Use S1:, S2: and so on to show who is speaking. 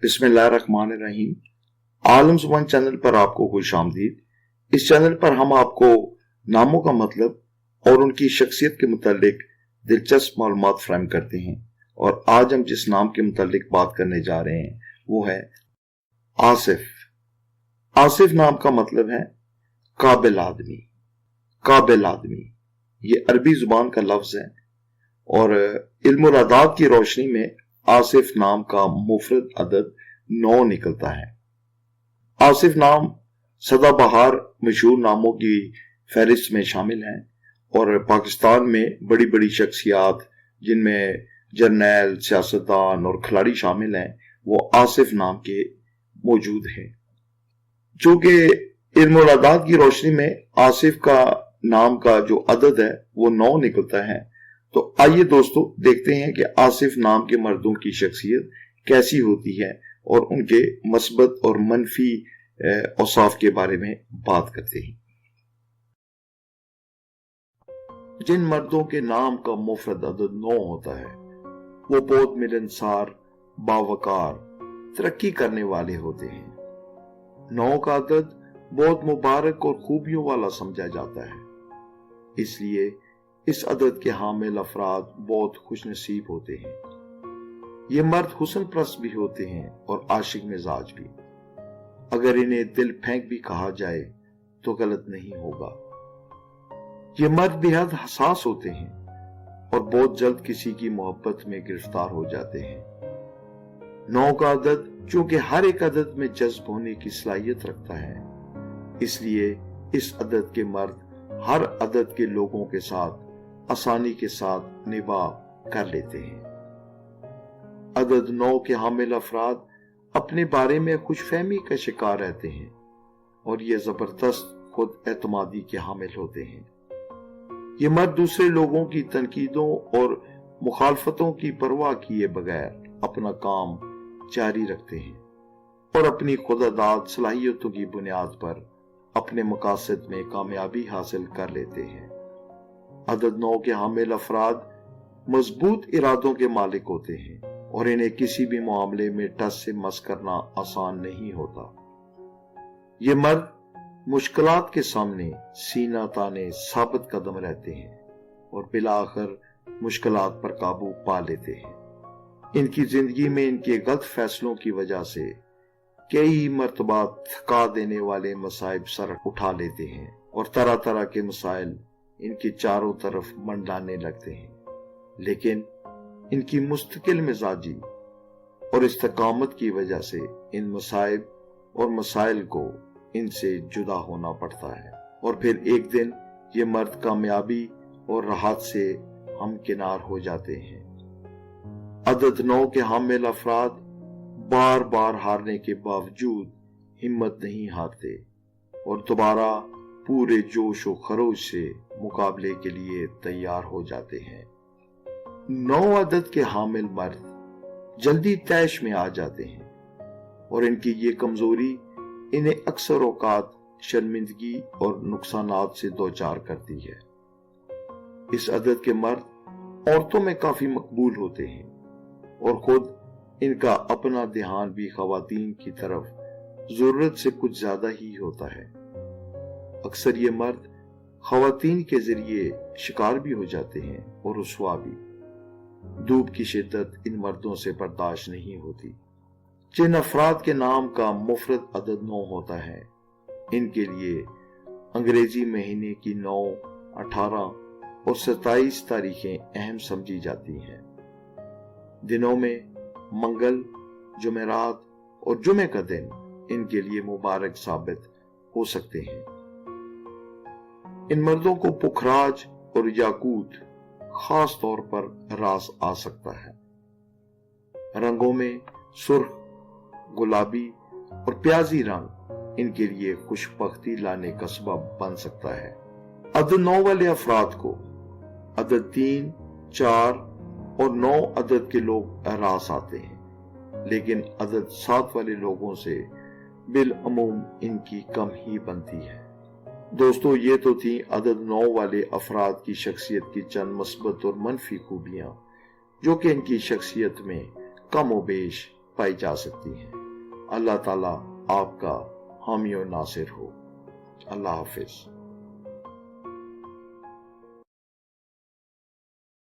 S1: बिस्मिल्लाहिर्रहमानिर्रहीम। आलम ज़ुबान चैनल पर आपको खुश आमदीद। इस चैनल पर हम आपको नामों का मतलब और उनकी शख्सियत के मुतालिक दिलचस्प मालूमात फराहम करते हैं। और आज हम जिस नाम के मुतालिक बात करने जा रहे हैं वो है आसिफ। आसिफ नाम का मतलब है काबिल आदमी। काबिल आदमी ये अरबी जुबान का लफ्ज है और इल्मुल अदाद की रोशनी में आसिफ नाम का मुफरद अदद 9 निकलता है। आसिफ नाम सदाबहार मशहूर नामों की फहरिस्त में शामिल है और पाकिस्तान में बड़ी बड़ी शख्सियात जिनमें जर्नैल, सियासतदान और खिलाड़ी शामिल हैं वो आसिफ नाम के मौजूद हैं। चूंकि इल्मुल अदाद की रोशनी में आसिफ का नाम का जो अदद है वो 9 निकलता है, तो आइए दोस्तों देखते हैं कि आसिफ नाम के मर्दों की शख्सियत कैसी होती है और उनके मस्बत और मनफी औसाफ के बारे में बात करते हैं। जिन मर्दों के नाम का मुफरद अदद 9 होता है वो बहुत मिलनसार, बावकार, तरक्की करने वाले होते हैं। 9 का अदद बहुत मुबारक और खूबियों वाला समझा जाता है, इसलिए इस अदद के हामिल अफराद बहुत खुश नसीब होते हैं। ये मर्द हुस्न परस्त भी होते हैं और आशिक मिजाज भी। अगर इन्हें दिल फेंक भी कहा जाए तो गलत नहीं होगा। ये मर्द बेहद हसास होते हैं और बहुत जल्द किसी की मोहब्बत में गिरफ्तार हो जाते हैं। 9 का अदद चूंकि हर एक अदद में जज्ब होने की सलाहियत रखता है, इसलिए इस अदद के मर्द हर अदद के लोगों के साथ आसानी के साथ निभा कर लेते हैं। अदद 9 के हामिल अफराद अपने बारे में खुशफहमी का शिकार रहते हैं और ये जबरदस्त खुद एतमादी के हामिल होते हैं। ये मर्द दूसरे लोगों की तनकीदों और मुखालफतों की परवाह किए बगैर अपना काम जारी रखते हैं और अपनी खुदादाद सलाहियतों की बुनियाद पर अपने मकासद में कामयाबी हासिल कर लेते हैं। अदद 9 के हामिल अफराद मजबूत इरादों के मालिक होते हैं और इन्हें किसी भी मामले में टस से मस करना आसान नहीं होता। ये मर्द मुश्किलात के सामने सीना ताने साबित कदम रहते हैं और बिलाखिर मुश्किलात पर काबू पा लेते हैं। इनकी जिंदगी में इनके गलत फैसलों की वजह से कई मर्तबा थका देने वाले मसाइब सर उठा लेते हैं और तरह तरह के मसाइल इनके चारों तरफ मंडलाने लगते हैं, लेकिन इनकी मुस्तकिल मिजाजी और इस्तकामत की वजह से इन मसाइब और मसाइल को इनसे जुदा होना पड़ता है और फिर एक दिन ये मर्द कामयाबी और राहत से हमकिनार हो जाते हैं। अदद 9 के हामिल अफराद बार बार हारने के बावजूद हिम्मत नहीं हारते और दोबारा पूरे जोश और खरोश से मुकाबले के लिए तैयार हो जाते हैं। 9 अदद के हामिल मर्द जल्दी तैश में आ जाते हैं और इनकी ये कमजोरी इन्हें अक्सर औकात शर्मिंदगी और नुकसानात से दो-चार करती है। इस अदद के मर्द औरतों में काफी मकबूल होते हैं और खुद इनका अपना ध्यान भी खवातीन की तरफ जरूरत से कुछ ज्यादा ही होता है। अक्सर ये मर्द खवातीन के जरिए शिकार भी हो जाते हैं और रुसवा भी। धूप की शिद्दत इन मर्दों से बर्दाश्त नहीं होती। जिन अफराद के नाम का मुफरद अदद 9 होता है, इनके लिए अंग्रेजी महीने की 9, 18 और 27 तारीखें अहम समझी जाती हैं। दिनों में मंगल, जुमेरात और जुमे का दिन इनके लिए मुबारक साबित हो सकते हैं। इन मर्दों को पुखराज और याकूत खास तौर पर रास आ सकता है। रंगों में सुर्ख, गुलाबी और प्याजी रंग इनके लिए खुशबख्ती लाने का सबब बन सकता है। अदद 9 वाले अफराद को अदद 3, 4 और 9 अदद के लोग रास आते हैं, लेकिन अदद 7 वाले लोगों से बिलअमूम इनकी कम ही बनती है। दोस्तों, ये तो थी अदद 9 वाले अफराद की शख्सियत की चंद मस्बत और मनफी खूबियां जो कि इनकी शख्सियत में कम ओ बेश پائی جا سکتی ہیں۔ اللہ تعالیٰ آپ کا حامی و ناصر ہو۔ اللہ حافظ۔